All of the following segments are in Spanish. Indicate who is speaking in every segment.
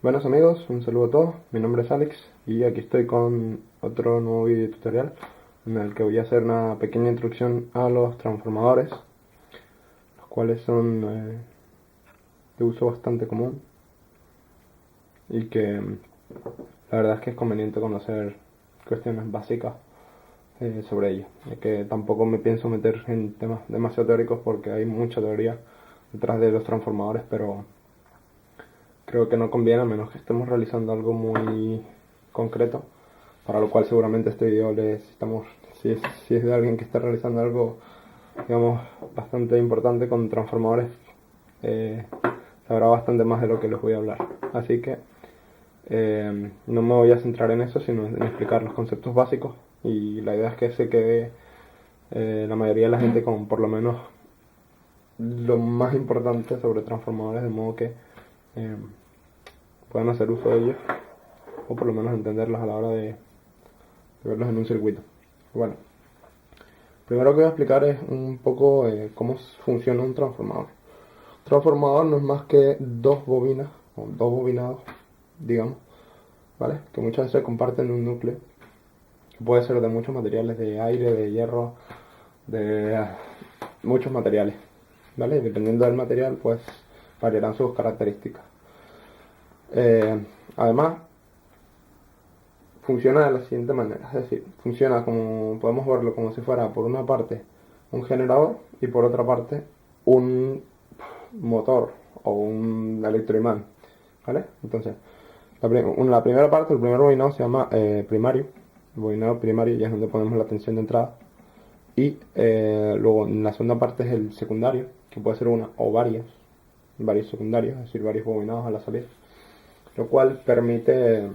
Speaker 1: Buenos amigos, un saludo a todos, mi nombre es Alex y aquí estoy con otro nuevo video tutorial en el que voy a hacer una pequeña introducción a los transformadores, los cuales son de uso bastante común y que la verdad es que es conveniente conocer cuestiones básicas sobre ellos, ya que tampoco me pienso meter en temas demasiado teóricos porque hay mucha teoría detrás de los transformadores, pero creo que no conviene a menos que estemos realizando algo muy concreto, para lo cual seguramente este video necesitamos, si es de alguien que está realizando algo, digamos, bastante importante con transformadores, sabrá bastante más de lo que les voy a hablar. Así que no me voy a centrar en eso, sino en explicar los conceptos básicos, y la idea es que se quede la mayoría de la gente con por lo menos lo más importante sobre transformadores, de modo que eh, puedan hacer uso de ellos, o por lo menos entenderlos a la hora de verlos en un circuito. Bueno, primero que voy a explicar es un poco cómo funciona un transformador. Un transformador no es más que dos bobinas, o dos bobinados, digamos, ¿vale? Que muchas veces comparten un núcleo, que puede ser de muchos materiales, de aire, de hierro, de muchos materiales, ¿vale? Dependiendo del material, pues variarán sus características. Además, funciona de la siguiente manera, es decir, funciona como, podemos verlo como si fuera por una parte un generador y por otra parte un motor o un electroimán, ¿vale? Entonces, la primera parte, el primer bobinado se llama primario, el bobinado primario ya es donde ponemos la tensión de entrada, y luego en la segunda parte es el secundario, que puede ser una o varios secundarios, es decir, varios bobinados a la salida, lo cual permite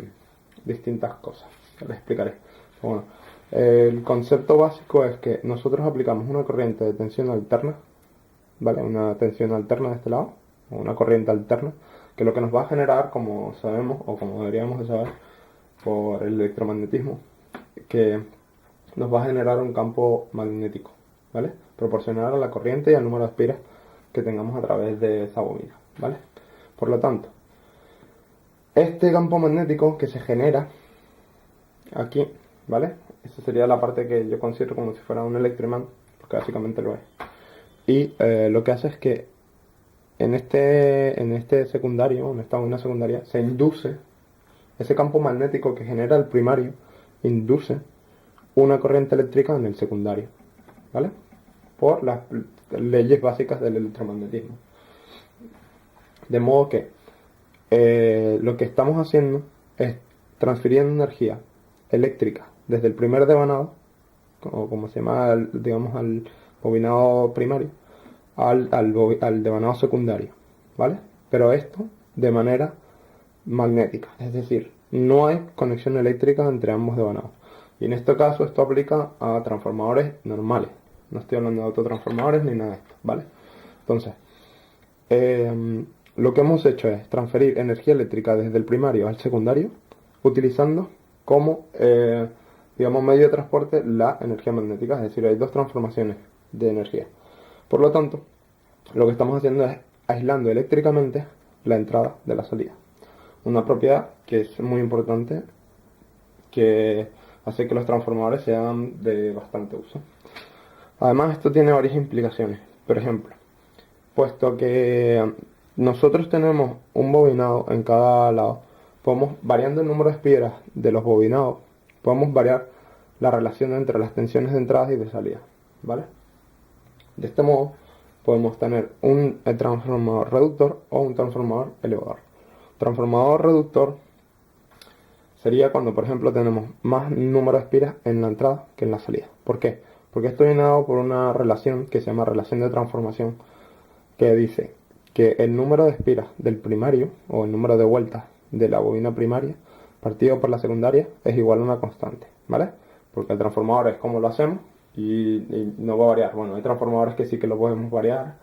Speaker 1: distintas cosas. Les explicaré. Bueno, el concepto básico es que nosotros aplicamos una corriente de tensión alterna, ¿vale? Una tensión alterna de este lado, o una corriente alterna, que lo que nos va a generar, como sabemos, o como deberíamos de saber, por el electromagnetismo, que nos va a generar un campo magnético, ¿vale? Proporcional a la corriente y al número de espiras que tengamos a través de esa bobina, ¿vale? Por lo tanto, este campo magnético que se genera aquí, ¿vale? Esa sería la parte que yo considero como si fuera un electroimán, porque básicamente lo es. Y lo que hace es que en este secundario, en esta bobina secundaria, se induce ese campo magnético que genera el primario, induce una corriente eléctrica en el secundario, ¿vale? Por las leyes básicas del electromagnetismo. De modo que lo que estamos haciendo es transfiriendo energía eléctrica desde el primer devanado, o como se llama, digamos, al bobinado primario, al devanado secundario, ¿vale? Pero esto de manera magnética, es decir, no hay conexión eléctrica entre ambos devanados. Y en este caso esto aplica a transformadores normales, no estoy hablando de autotransformadores ni nada de esto, ¿vale? Entonces, lo que hemos hecho es transferir energía eléctrica desde el primario al secundario, utilizando como, digamos, medio de transporte la energía magnética, es decir, hay dos transformaciones de energía. Por lo tanto, lo que estamos haciendo es aislando eléctricamente la entrada de la salida. Una propiedad que es muy importante, que hace que los transformadores sean de bastante uso. Además, esto tiene varias implicaciones. Por ejemplo, puesto que nosotros tenemos un bobinado en cada lado, podemos, variando el número de espiras de los bobinados, podemos variar la relación entre las tensiones de entrada y de salida, ¿vale? De este modo, podemos tener un transformador reductor o un transformador elevador. Transformador reductor sería cuando, por ejemplo, tenemos más número de espiras en la entrada que en la salida. ¿Por qué? Porque esto viene dado por una relación que se llama relación de transformación, que dice que el número de espiras del primario, o el número de vueltas de la bobina primaria, partido por la secundaria, es igual a una constante, ¿vale? Porque el transformador es como lo hacemos y no va a variar. Bueno, hay transformadores que sí que lo podemos variar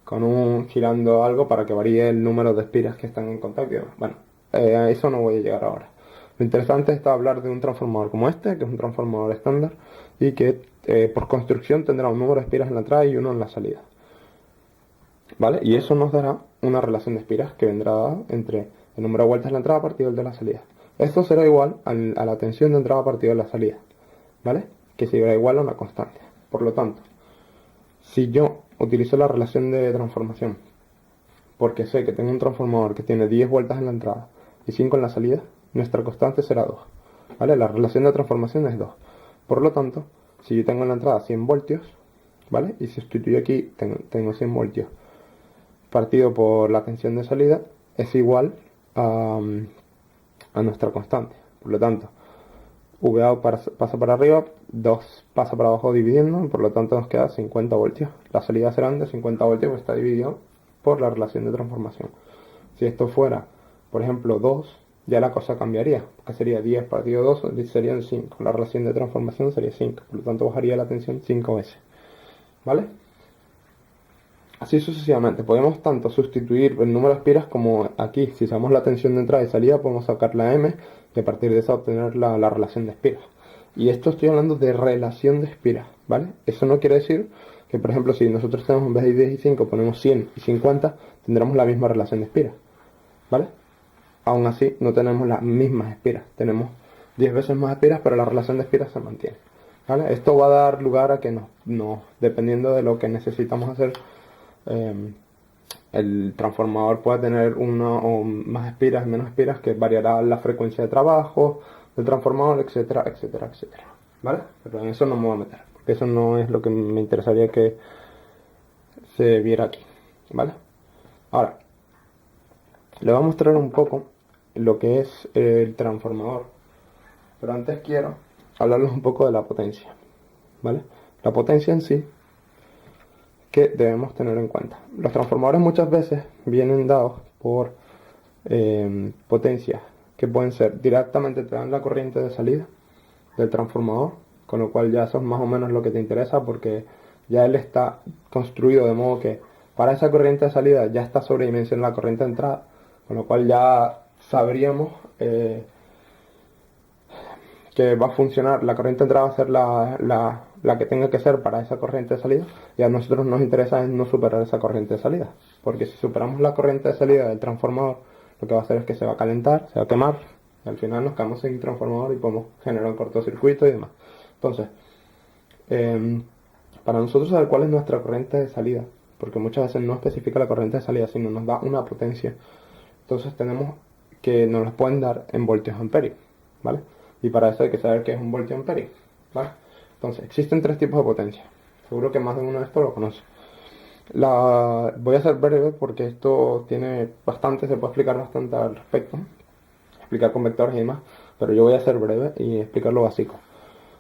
Speaker 1: con girando algo para que varíe el número de espiras que están en contacto. Bueno, a eso no voy a llegar ahora. Lo interesante está hablar de un transformador como este, que es un transformador estándar y que por construcción tendrá un número de espiras en la entrada y uno en la salida, ¿vale? Y eso nos dará una relación de espiras que vendrá dada entre el número de vueltas de la entrada partido el de la salida. Esto será igual a la tensión de entrada partido de la salida, ¿vale? Que será igual a una constante. Por lo tanto, si yo utilizo la relación de transformación, porque sé que tengo un transformador que tiene 10 vueltas en la entrada y 5 en la salida, nuestra constante será 2, ¿vale? La relación de transformación es 2. Por lo tanto, si yo tengo en la entrada 100 voltios, ¿vale? Y sustituyo aquí, tengo 100 voltios partido por la tensión de salida, es igual a nuestra constante. Por lo tanto, VA pasa para arriba, 2 pasa para abajo dividiendo, y por lo tanto nos queda 50 voltios. La salida será de 50 voltios, porque está dividido por la relación de transformación. Si esto fuera, por ejemplo, 2, ya la cosa cambiaría, porque sería 10 partido 2, serían 5. La relación de transformación sería 5, por lo tanto bajaría la tensión 5 veces. ¿Vale? Así sucesivamente. Podemos tanto sustituir el número de espiras como aquí, si usamos la tensión de entrada y salida, podemos sacar la M y a partir de esa obtener la relación de espiras. Y esto estoy hablando de relación de espiras, ¿vale? Eso no quiere decir que, por ejemplo, si nosotros tenemos en vez de 10 y 5 ponemos 100 y 50, tendremos la misma relación de espiras, ¿vale? Aún así, no tenemos las mismas espiras. Tenemos 10 veces más espiras, pero la relación de espiras se mantiene, ¿vale? Esto va a dar lugar a que dependiendo de lo que necesitamos hacer, el transformador puede tener una o más espiras, menos espiras, que variará la frecuencia de trabajo del transformador, etcétera, etcétera, etcétera, ¿vale? Pero en eso no me voy a meter, porque eso no es lo que me interesaría que se viera aquí, ¿vale? Ahora, le voy a mostrar un poco lo que es el transformador, pero antes quiero hablarles un poco de la potencia, ¿vale? La potencia en sí, que debemos tener en cuenta. Los transformadores muchas veces vienen dados por potencias que pueden ser directamente, te dan la corriente de salida del transformador, con lo cual ya eso es más o menos lo que te interesa, porque ya él está construido de modo que para esa corriente de salida ya está sobredimensionada la corriente de entrada, con lo cual ya sabríamos que va a funcionar, la corriente de entrada va a ser la que tenga que ser para esa corriente de salida, y a nosotros nos interesa es no superar esa corriente de salida, porque si superamos la corriente de salida del transformador, lo que va a hacer es que se va a calentar, se va a quemar, y al final nos quedamos sin transformador y podemos generar un cortocircuito y demás. Entonces, para nosotros saber cuál es nuestra corriente de salida, porque muchas veces no especifica la corriente de salida, sino nos da una potencia, entonces tenemos que nos las pueden dar en voltios amperios, ¿vale? Y para eso hay que saber qué es un voltio amperio, ¿vale? Entonces, existen 3 tipos de potencia. Seguro que más de uno de estos lo conoce. Voy a ser breve porque esto tiene bastante, se puede explicar bastante al respecto, explicar con vectores y demás, pero yo voy a ser breve y explicar lo básico.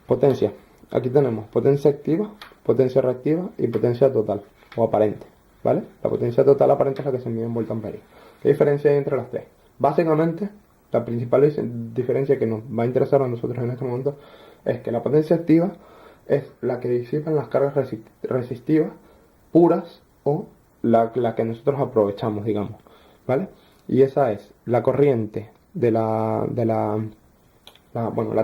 Speaker 1: Potencia. Aquí tenemos potencia activa, potencia reactiva y potencia total o aparente, ¿vale? La potencia total aparente es la que se mide en voltio amperio. ¿Qué diferencia hay entre las 3? Básicamente, la principal diferencia que nos va a interesar a nosotros en este momento es que la potencia activa es la que disipan las cargas resistivas puras o la que nosotros aprovechamos, digamos, ¿vale? Y esa es la corriente la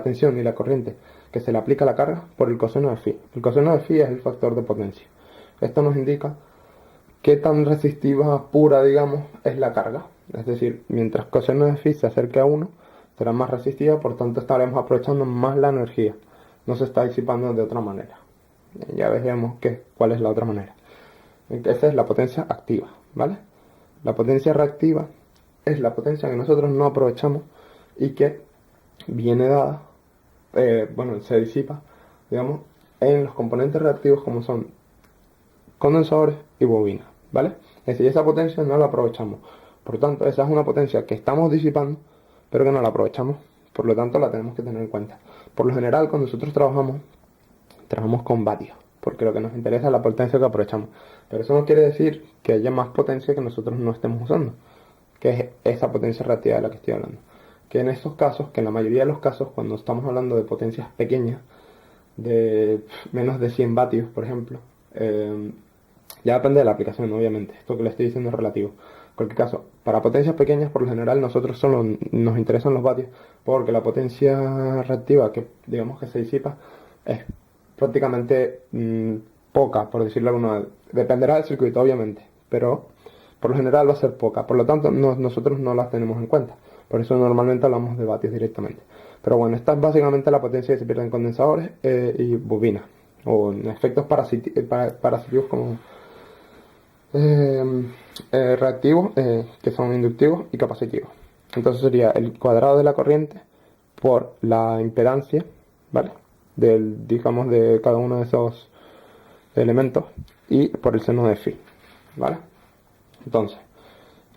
Speaker 1: tensión y la corriente que se le aplica a la carga por el coseno de phi. El coseno de phi es el factor de potencia. Esto nos indica qué tan resistiva, pura, digamos, es la carga. Es decir, mientras coseno de phi se acerque a 1, será más resistiva, por tanto estaremos aprovechando más la energía. No se está disipando de otra manera. Ya veremos cuál es la otra manera. Esa es la potencia activa, ¿vale? La potencia reactiva es la potencia que nosotros no aprovechamos y que viene dada, se disipa, digamos, en los componentes reactivos como son condensadores y bobinas, ¿vale? Es decir, esa potencia no la aprovechamos. Por tanto, esa es una potencia que estamos disipando, pero que no la aprovechamos. Por lo tanto, la tenemos que tener en cuenta. Por lo general, cuando nosotros trabajamos con vatios, porque lo que nos interesa es la potencia que aprovechamos. Pero eso no quiere decir que haya más potencia que nosotros no estemos usando, que es esa potencia reactiva de la que estoy hablando. Que en estos casos, que en la mayoría de los casos, cuando estamos hablando de potencias pequeñas, de menos de 100 vatios, por ejemplo, ya depende de la aplicación, obviamente. Esto que le estoy diciendo es relativo. En cualquier caso, para potencias pequeñas, por lo general, nosotros solo nos interesan los vatios, porque la potencia reactiva que, digamos, que se disipa es prácticamente poca, por decirlo de alguna manera. Dependerá del circuito, obviamente, pero por lo general va a ser poca, por lo tanto nosotros no las tenemos en cuenta. Por eso normalmente hablamos de vatios directamente. Pero bueno, esta es básicamente la potencia que se pierde en condensadores y bobinas, o en efectos parasitivos como reactivos, que son inductivos y capacitivos. Entonces sería el cuadrado de la corriente por la impedancia, ¿vale? Digamos, de cada uno de esos elementos y por el seno de phi, ¿vale? Entonces,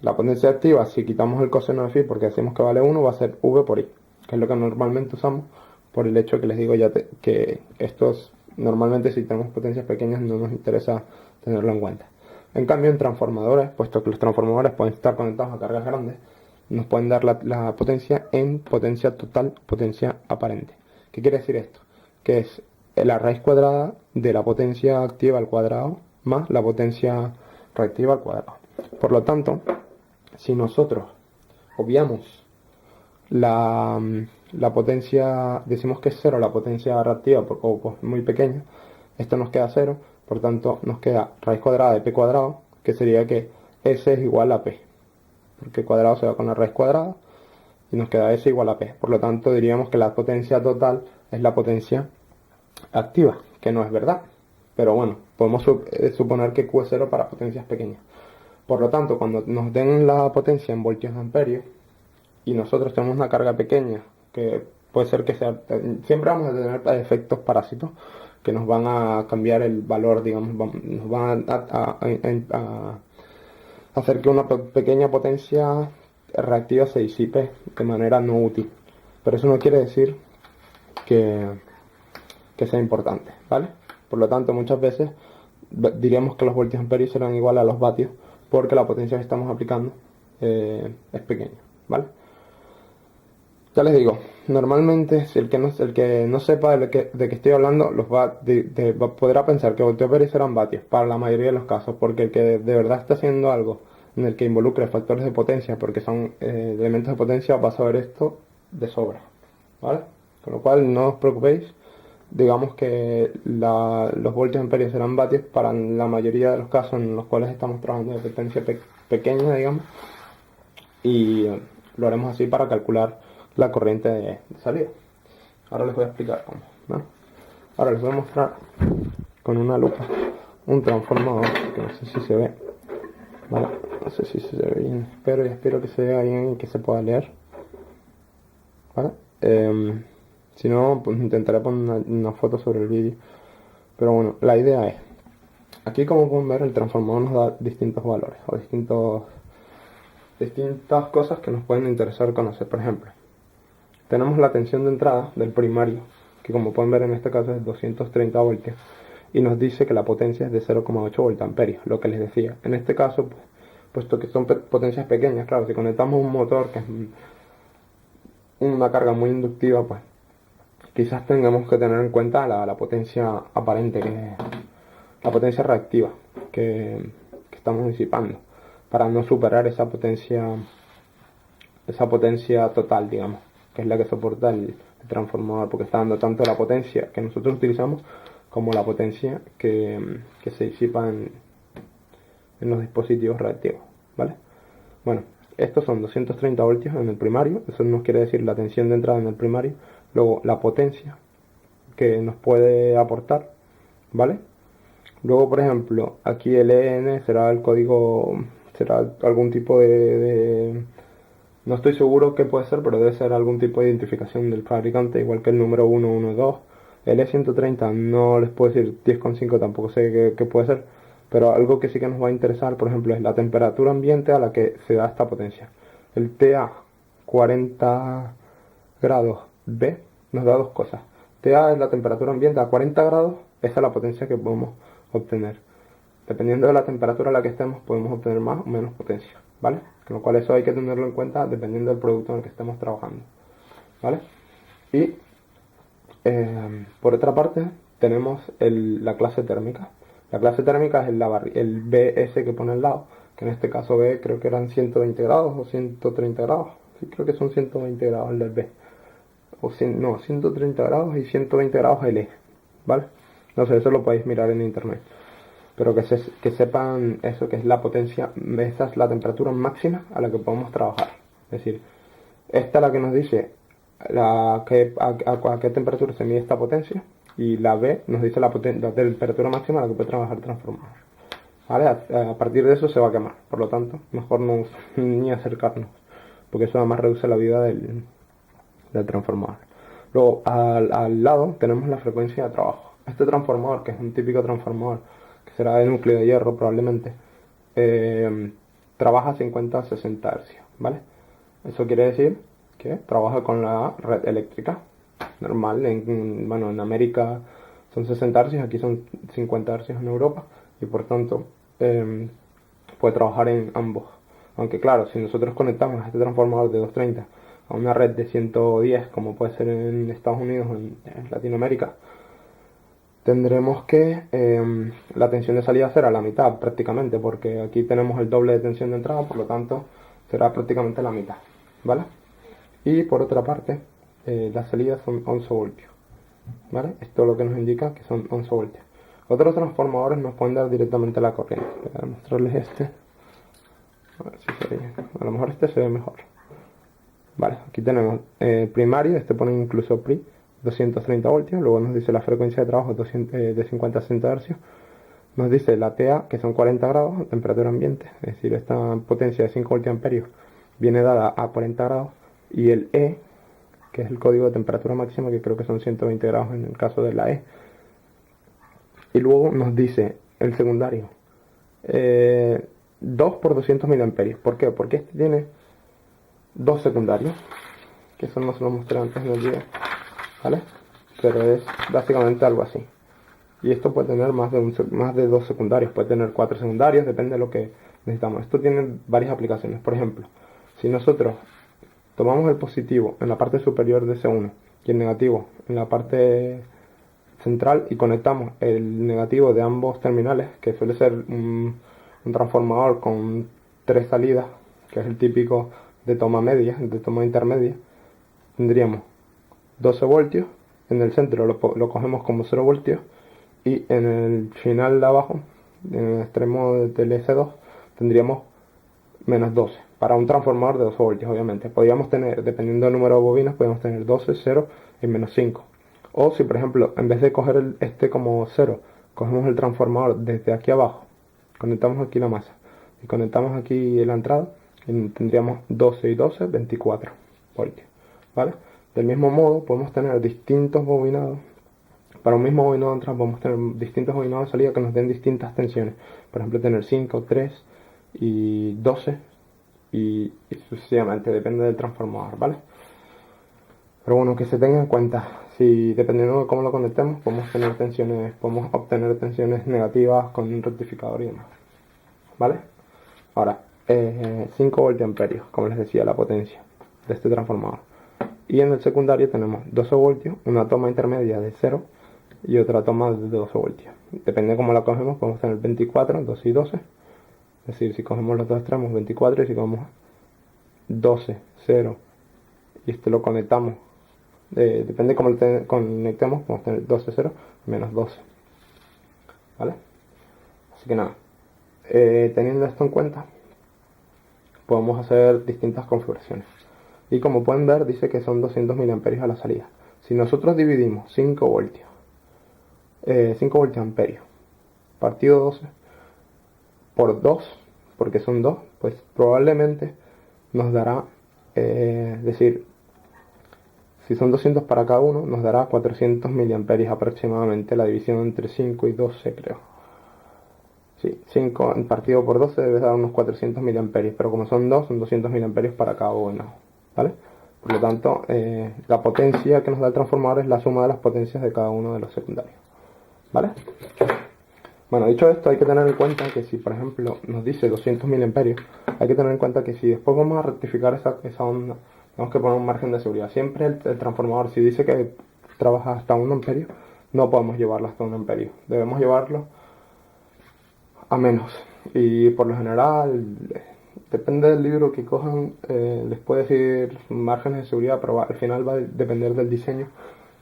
Speaker 1: la potencia activa, si quitamos el coseno de phi porque decimos que vale 1, va a ser v por i, que es lo que normalmente usamos por el hecho que les digo que estos, normalmente si tenemos potencias pequeñas no nos interesa tenerlo en cuenta. En cambio, en transformadores, puesto que los transformadores pueden estar conectados a cargas grandes, nos pueden dar la potencia en potencia total, potencia aparente. ¿Qué quiere decir esto? Que es la raíz cuadrada de la potencia activa al cuadrado más la potencia reactiva al cuadrado. Por lo tanto, si nosotros obviamos la potencia, decimos que es 0 la potencia reactiva o pues, muy pequeña, esto nos queda 0, por tanto nos queda raíz cuadrada de p cuadrado, que sería que s es igual a p, porque cuadrado se va con la raíz cuadrada y nos queda s igual a p. Por lo tanto diríamos que la potencia total es la potencia activa, que no es verdad, pero bueno, podemos suponer que Q es 0 para potencias pequeñas. Por lo tanto, cuando nos den la potencia en voltios de amperio y nosotros tenemos una carga pequeña, que puede ser que sea, siempre vamos a tener efectos parásitos que nos van a cambiar el valor, digamos, nos van a hacer que una pequeña potencia reactiva se disipe de manera no útil. Pero eso no quiere decir que sea importante, ¿vale? Por lo tanto, muchas veces diríamos que los voltios amperios serán iguales a los vatios porque la potencia que estamos aplicando es pequeña, ¿vale? Ya les digo, normalmente si el que no sepa de qué estoy hablando podrá pensar que voltios amperios serán vatios para la mayoría de los casos, porque el que de verdad está haciendo algo en el que involucre factores de potencia, porque son elementos de potencia, va a saber esto de sobra, ¿vale? Con lo cual no os preocupéis, digamos que los voltios amperios serán vatios para la mayoría de los casos en los cuales estamos trabajando de potencia pequeña, digamos, y lo haremos así para calcular la corriente de salida. Ahora les voy a explicar cómo, ¿no? Ahora les voy a mostrar con una lupa un transformador que no sé si se ve, ¿vale? No sé si se ve bien, espero que se vea bien y que se pueda leer, ¿vale? Si no, pues intentaré poner una foto sobre el vídeo. Pero bueno, la idea es, aquí como pueden ver el transformador nos da distintos valores o distintas cosas que nos pueden interesar conocer. Por ejemplo, tenemos la tensión de entrada del primario, que como pueden ver en este caso es 230 voltios, y nos dice que la potencia es de 0,8 voltamperios, lo que les decía. En este caso, pues, puesto que son potencias pequeñas, claro, si conectamos un motor que es una carga muy inductiva, pues quizás tengamos que tener en cuenta la potencia aparente, que es la potencia reactiva que estamos disipando, para no superar esa potencia total, digamos, que es la que soporta el transformador, porque está dando tanto la potencia que nosotros utilizamos como la potencia que se disipa en los dispositivos reactivos, ¿vale? Bueno, estos son 230 voltios en el primario, eso nos quiere decir la tensión de entrada en el primario, luego la potencia que nos puede aportar, ¿vale? Luego, por ejemplo, aquí el EN será el código, será algún tipo no estoy seguro qué puede ser, pero debe ser algún tipo de identificación del fabricante, igual que el número 112. El E130 no les puedo decir 10,5, tampoco sé qué puede ser, pero algo que sí que nos va a interesar, por ejemplo, es la temperatura ambiente a la que se da esta potencia. El TA 40 grados B nos da dos cosas. TA es la temperatura ambiente a 40 grados, esa es la potencia que podemos obtener. Dependiendo de la temperatura a la que estemos, podemos obtener más o menos potencia, ¿vale? Con lo cual eso hay que tenerlo en cuenta dependiendo del producto en el que estemos trabajando, ¿vale? Y por otra parte tenemos la clase térmica. La clase térmica es el BS que pone al lado, que en este caso B creo que eran 120 grados o 130 grados. Sí, creo que son 120 grados el del B. No, 130 grados y 120 grados el E, ¿vale? No sé, eso lo podéis mirar en internet. pero que sepan eso, que es la potencia, esa es la temperatura máxima a la que podemos trabajar. Es decir, esta es la que nos dice a qué temperatura se mide esta potencia, y la B nos dice la temperatura máxima a la que puede trabajar el transformador. ¿Vale? A partir de eso se va a quemar, por lo tanto, mejor no ni acercarnos, porque eso además reduce la vida del transformador. Luego, al lado tenemos la frecuencia de trabajo. Este transformador, que es un típico transformador, que será de núcleo de hierro probablemente, trabaja a 50 a 60 Hz, ¿vale? Eso quiere decir que trabaja con la red eléctrica normal. En América son 60 Hz, aquí son 50 Hz en Europa, y por tanto puede trabajar en ambos. Aunque claro, si nosotros conectamos este transformador de 230 a una red de 110, como puede ser en Estados Unidos o en Latinoamérica, tendremos que la tensión de salida será la mitad prácticamente, porque aquí tenemos el doble de tensión de entrada, por lo tanto será prácticamente la mitad, ¿vale? Y por otra parte, las salidas son 11 voltios, ¿vale? Esto es lo que nos indica que son 11 voltios. Otros transformadores nos pueden dar directamente la corriente. Voy a mostrarles este. A ver si se ve. A lo mejor este se ve mejor. Vale, aquí tenemos primario, este pone incluso PRI, 230 voltios. Luego nos dice la frecuencia de trabajo de 50 a 60 Hz. Nos dice la TA, que son 40 grados, temperatura ambiente. Es decir, esta potencia de 5 voltios amperios viene dada a 40 grados. Y el E, que es el código de temperatura máxima, que creo que son 120 grados en el caso de la E. Y luego nos dice el secundario 2 por 200 miliamperios. ¿Por qué? Porque este tiene dos secundarios, que eso no se lo mostré antes en el video, ¿vale? Pero es básicamente algo así. Y esto puede tener más de dos secundarios, puede tener 4 secundarios, depende de lo que necesitamos. Esto tiene varias aplicaciones. Por ejemplo, si nosotros tomamos el positivo en la parte superior de C1 y el negativo en la parte central, y conectamos el negativo de ambos terminales, que suele ser un transformador con 3 salidas, que es el típico de toma media, de toma intermedia, tendríamos 12 voltios, en el centro lo cogemos como 0 voltios, y en el final de abajo, en el extremo del S2, tendríamos menos 12, para un transformador de 12 voltios, obviamente. Podríamos tener, dependiendo del número de bobinas, podemos tener 12, 0 y menos 5. O si, por ejemplo, en vez de coger este como 0, cogemos el transformador desde aquí abajo, conectamos aquí la masa y conectamos aquí la entrada, y tendríamos 12 y 12, 24 voltios, ¿vale? Del mismo modo, podemos tener distintos bobinados. Para un mismo bobinado de entrada podemos tener distintos bobinados de salida que nos den distintas tensiones. Por ejemplo, tener 5, 3 y 12 y sucesivamente, depende del transformador, ¿vale? Pero bueno, que se tenga en cuenta, si dependiendo de cómo lo conectemos, podemos obtener tensiones negativas con un rectificador y demás, ¿vale? Ahora, 5 voltiamperios, como les decía, la potencia de este transformador. Y en el secundario tenemos 12 voltios, una toma intermedia de 0 y otra toma de 12 voltios. Depende de cómo la cogemos, podemos tener 24, 12 y 12. Es decir, si cogemos los dos extremos, 24, y si cogemos 12, 0, y este lo conectamos, depende de cómo lo conectemos, podemos tener 12, 0, menos 12. ¿Vale? Así que nada, teniendo esto en cuenta, podemos hacer distintas configuraciones. Y como pueden ver, dice que son 200 miliamperios a la salida. Si nosotros dividimos 5 voltios, 5 voltiamperios partido 12 por 2, porque son 2, pues probablemente nos dará, es decir, si son 200 para cada uno, nos dará 400 miliamperios aproximadamente, la división entre 5 y 12 creo. Sí, 5 partido por 12 debe dar unos 400 miliamperios, pero como son 2, son 200 miliamperios para cada bobinado, ¿vale? Por lo tanto, la potencia que nos da el transformador es la suma de las potencias de cada uno de los secundarios, ¿vale? Bueno, dicho esto, hay que tener en cuenta que si, por ejemplo, nos dice 200 miliamperios, hay que tener en cuenta que si después vamos a rectificar esa onda, tenemos que poner un margen de seguridad. Siempre el transformador, si dice que trabaja hasta 1 amperio, no podemos llevarlo hasta 1 amperio. Debemos llevarlo a menos. Y por lo general, depende del libro que cojan, les puede decir márgenes de seguridad, pero al final va a depender del diseño.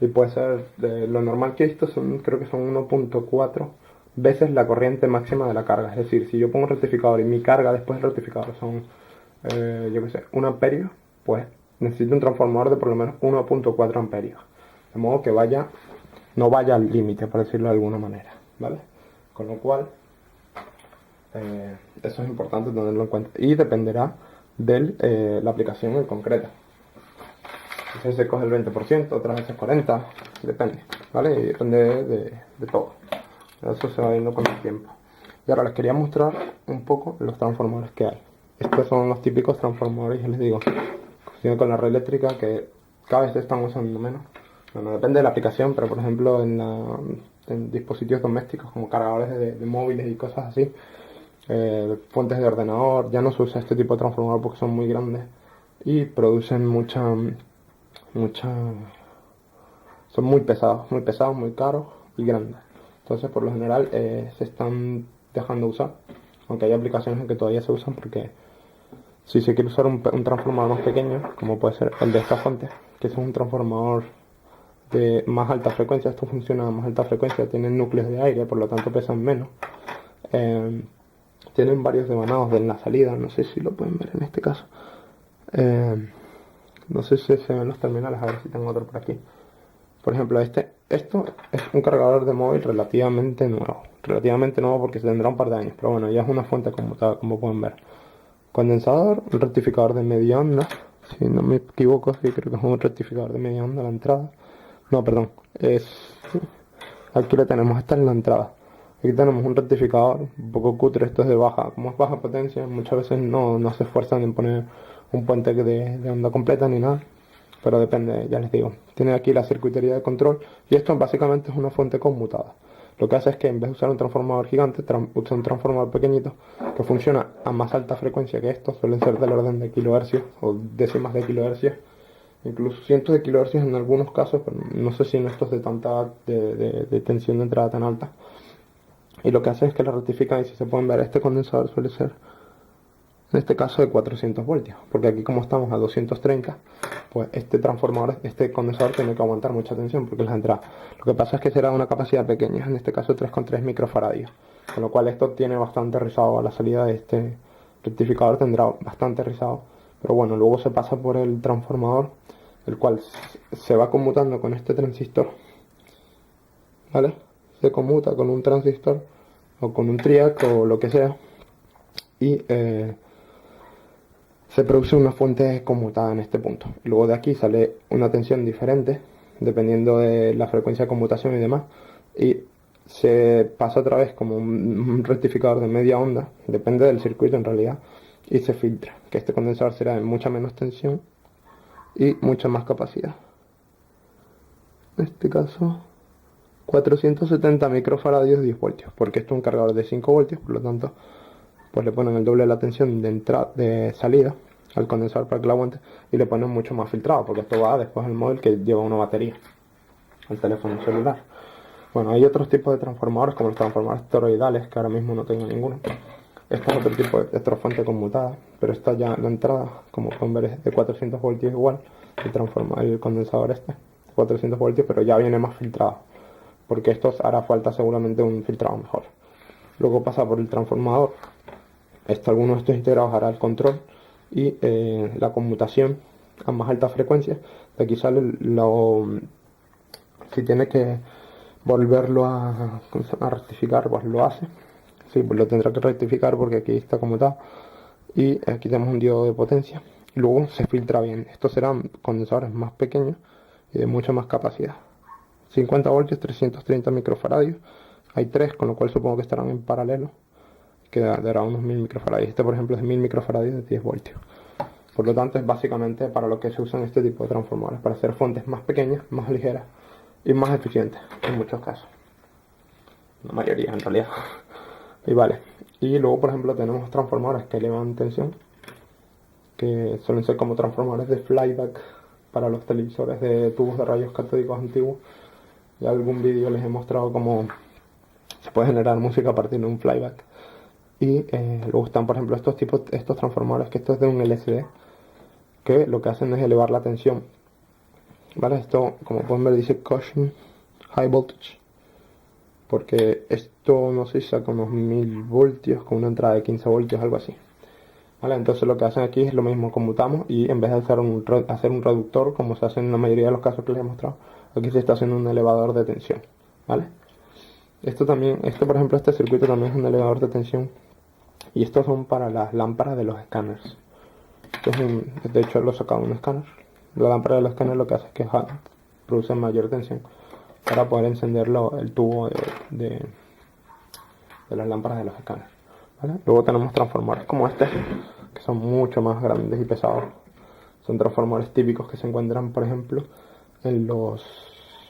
Speaker 1: Y puede ser, lo normal que esto creo que son 1.4 veces la corriente máxima de la carga. Es decir, si yo pongo un rectificador y mi carga después del rectificador son, yo qué sé, 1 amperio, pues necesito un transformador de por lo menos 1.4 amperios. De modo que no vaya al límite, por decirlo de alguna manera, ¿vale? Con lo cual, eso es importante tenerlo en cuenta. Y dependerá de la aplicación en concreta. A veces se coge el 20%, otras veces 40%, depende, ¿vale? Y depende de todo. Eso se va viendo con el tiempo. Y ahora les quería mostrar un poco los transformadores que hay. Estos son los típicos transformadores, ya les digo, con la red eléctrica, que cada vez se están usando menos. Bueno, depende de la aplicación, pero por ejemplo en dispositivos domésticos como cargadores de móviles y cosas así, fuentes de ordenador, ya no se usa este tipo de transformador porque son muy grandes y producen son muy pesados, muy caros y grandes. Entonces, por lo general, se están dejando usar, aunque hay aplicaciones en que todavía se usan, porque si se quiere usar un transformador más pequeño, como puede ser el de esta fuente, que es un transformador de más alta frecuencia, esto funciona a más alta frecuencia, tienen núcleos de aire, por lo tanto pesan menos. Tienen varios devanados en la salida, no sé si lo pueden ver en este caso. No sé si se ven los terminales, a ver si tengo otro por aquí. Por ejemplo, esto es un cargador de móvil relativamente nuevo porque se tendrá un par de años, pero bueno, ya es una fuente conmutada, como pueden ver. Condensador, un rectificador de media onda, si no me equivoco, sí, creo que es un rectificador de media onda la entrada. No, perdón, aquí lo tenemos, esta es la entrada. Aquí tenemos un rectificador, un poco cutre, esto es de baja, como es baja potencia, muchas veces no se esfuerzan en poner un puente de onda completa ni nada, pero depende, ya les digo. Tiene aquí la circuitería de control y esto básicamente es una fuente conmutada. Lo que hace es que en vez de usar un transformador gigante, usa un transformador pequeñito que funciona a más alta frecuencia que estos, suelen ser del orden de kilohercios o décimas de kilohercios, incluso cientos de kilohercios en algunos casos, pero no sé si en estos de tanta de tensión de entrada tan alta. Y lo que hace es que la rectifica, y si se pueden ver, este condensador suele ser en este caso de 400 voltios, porque aquí como estamos a 230, pues este condensador tiene que aguantar mucha tensión porque es la entrada. Lo que pasa es que será una capacidad pequeña, en este caso 3,3 microfaradios, con lo cual esto tiene bastante rizado a la salida de este rectificador, tendrá bastante rizado, pero bueno, luego se pasa por el transformador, el cual se va conmutando con este transistor, ¿vale? Se conmuta con un transistor o con un triac o lo que sea, y se produce una fuente conmutada en este punto. Luego de aquí sale una tensión diferente, dependiendo de la frecuencia de conmutación y demás, y se pasa otra vez como un rectificador de media onda, depende del circuito en realidad, y se filtra, que este condensador será de mucha menos tensión y mucha más capacidad. En este caso, 470 microfaradios, 10 voltios, porque esto es un cargador de 5 voltios, por lo tanto, pues le ponen el doble de la tensión de salida al condensador para que lo aguante y le ponen mucho más filtrado, porque esto va después al móvil que lleva una batería, al teléfono celular. Bueno, hay otros tipos de transformadores, como los transformadores toroidales, que ahora mismo no tengo ninguno. Este es otro tipo de fuente conmutada, pero esta ya la entrada, como pueden ver, es de 400 voltios igual, el condensador de 400 voltios, pero ya viene más filtrado, porque esto hará falta seguramente un filtrado mejor. Luego pasa por el transformador. Alguno de estos integrados hará el control y la conmutación a más alta frecuencia. De aquí sale si tiene que volverlo a rectificar, pues lo hace. Sí, pues lo tendrá que rectificar porque aquí está conmutado. Y aquí tenemos un diodo de potencia. Y luego se filtra bien. Estos serán condensadores más pequeños y de mucha más capacidad. 50 voltios, 330 microfaradios. Hay 3, con lo cual supongo que estarán en paralelo, que dará unos 1000 microfaradios. Este, por ejemplo, es de 1000 microfaradios de 10 voltios. Por lo tanto, es básicamente para lo que se usan este tipo de transformadores, para hacer fuentes más pequeñas, más ligeras y más eficientes en muchos casos. La mayoría, en realidad. Y vale. Y luego, por ejemplo, tenemos transformadores que elevan tensión, que suelen ser como transformadores de flyback para los televisores de tubos de rayos catódicos antiguos. Ya algún vídeo les he mostrado cómo se puede generar música a partir de un flyback. Y luego están, por ejemplo, estos transformadores, que esto es de un LCD, que lo que hacen es elevar la tensión, ¿vale? Esto, como pueden ver, dice caution high voltage, porque esto no sé si saca unos 1000 voltios con una entrada de 15 voltios, algo así. ¿Vale? Entonces lo que hacen aquí es lo mismo, conmutamos y en vez de hacer un reductor, como se hace en la mayoría de los casos que les he mostrado, aquí se está haciendo un elevador de tensión. ¿Vale? Esto también, por ejemplo, este circuito también es un elevador de tensión y estos son para las lámparas de los escáneres. De hecho lo he sacado de un escáner. La lámpara del escáner lo que hace es que produce mayor tensión para poder encender el tubo de las lámparas de los escáneres. ¿Vale? Luego tenemos transformadores como este, que son mucho más grandes y pesados. Son transformadores típicos que se encuentran, por ejemplo, en los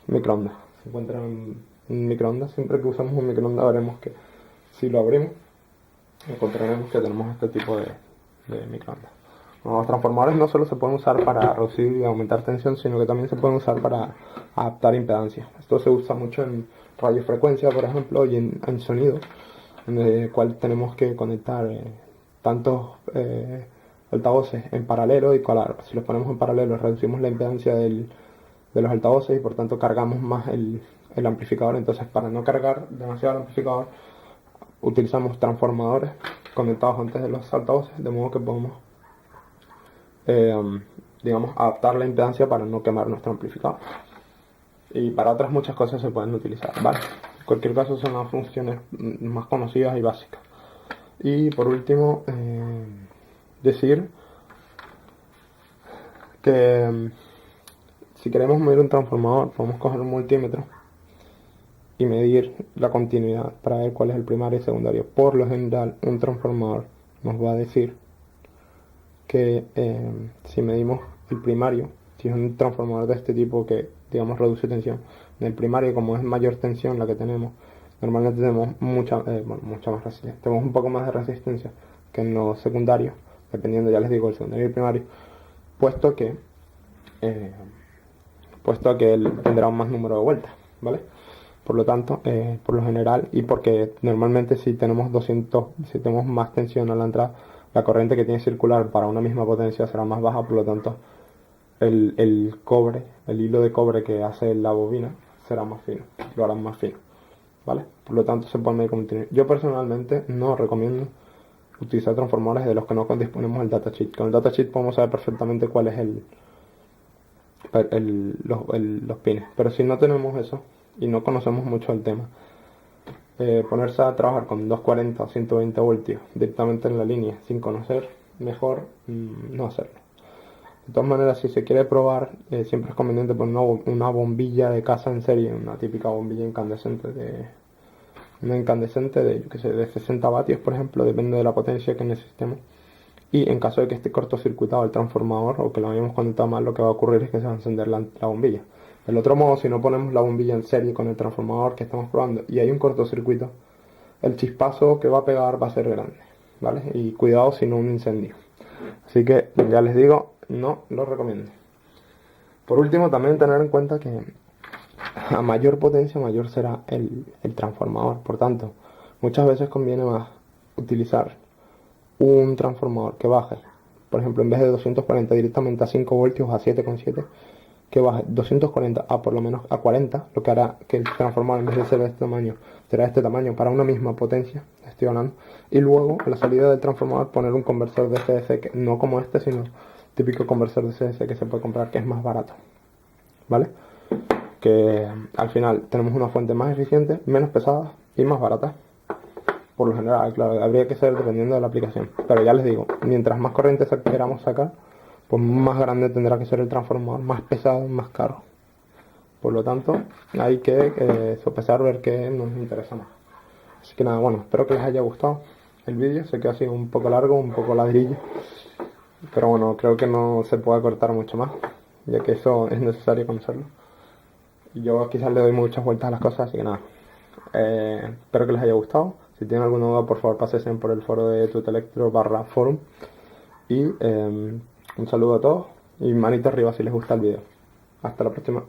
Speaker 1: microondas. Se encuentran en microondas. Siempre que usamos un microondas veremos que si lo abrimos, encontraremos que tenemos este tipo de microondas. Los transformadores no solo se pueden usar para reducir y aumentar tensión, sino que también se pueden usar para adaptar impedancia. Esto se usa mucho en radiofrecuencia, por ejemplo, y en sonido, en el cual tenemos que conectar tantos altavoces en paralelo y claro, si los ponemos en paralelo reducimos la impedancia de los altavoces y por tanto cargamos más el amplificador. Entonces, para no cargar demasiado el amplificador, utilizamos transformadores conectados antes de los altavoces, de modo que podemos digamos, adaptar la impedancia para no quemar nuestro amplificador. Y para otras muchas cosas se pueden utilizar, ¿vale? En cualquier caso son las funciones más conocidas y básicas. Y por último, decir que si queremos medir un transformador, podemos coger un multímetro y medir la continuidad para ver cuál es el primario y secundario. Por lo general, un transformador nos va a decir que si medimos el primario, si es un transformador de este tipo que digamos reduce tensión, en el primario, como es mayor tensión la que tenemos, normalmente tenemos mucha más resistencia, tenemos un poco más de resistencia que en los secundarios, dependiendo, ya les digo, el secundario y el primario, puesto que él tendrá un más número de vueltas, ¿vale? Por lo tanto, por lo general, y porque normalmente si tenemos más tensión a la entrada, la corriente que tiene circular para una misma potencia será más baja, por lo tanto, el hilo de cobre que hace la bobina será más fino, lo harán más fino, ¿vale? Por lo tanto, se puede medir continuidad. Yo personalmente no recomiendo utilizar transformadores de los que no disponemos del datasheet. Con el datasheet podemos saber perfectamente cuál es los pines, pero si no tenemos eso y no conocemos mucho el tema, ponerse a trabajar con 240 o 120 voltios directamente en la línea sin conocer, mejor no hacerlo. De todas maneras, si se quiere probar, siempre es conveniente poner una bombilla de casa en serie, una típica bombilla incandescente de 60 vatios, por ejemplo, depende de la potencia que necesitemos. Y en caso de que esté cortocircuitado el transformador o que lo hayamos conectado mal, lo que va a ocurrir es que se va a encender la bombilla. Del otro modo, si no ponemos la bombilla en serie con el transformador que estamos probando y hay un cortocircuito, el chispazo que va a pegar va a ser grande, ¿vale? Y cuidado si no un incendio. Así que ya les digo, no lo recomiendo. Por último, también tener en cuenta que a mayor potencia, mayor será el transformador. Por tanto, muchas veces conviene más utilizar un transformador que baje, por ejemplo, en vez de 240 directamente a 5 voltios, a 7,7, que baje 240 a por lo menos a 40, lo que hará que el transformador, en vez de ser de este tamaño, será de este tamaño para una misma potencia, estoy hablando, y luego a la salida del transformador poner un conversor de CDC, que no como este, sino típico conversor de CDC que se puede comprar, que es más barato, ¿vale? Que al final tenemos una fuente más eficiente, menos pesada y más barata. Por lo general, claro, habría que ser dependiendo de la aplicación. Pero ya les digo, mientras más corriente queramos sacar, pues más grande tendrá que ser el transformador, más pesado, más caro. Por lo tanto, hay que sopesar, ver qué nos interesa más. Así que nada, bueno, espero que les haya gustado el vídeo. Sé que ha sido un poco largo, un poco ladrillo. Pero bueno, creo que no se puede cortar mucho más, ya que eso es necesario conocerlo. Y yo quizás le doy muchas vueltas a las cosas, así que nada. Espero que les haya gustado. Si tienen alguna duda, por favor, pasen por el foro de tutelectro/forum. Y un saludo a todos y manita arriba si les gusta el video. Hasta la próxima.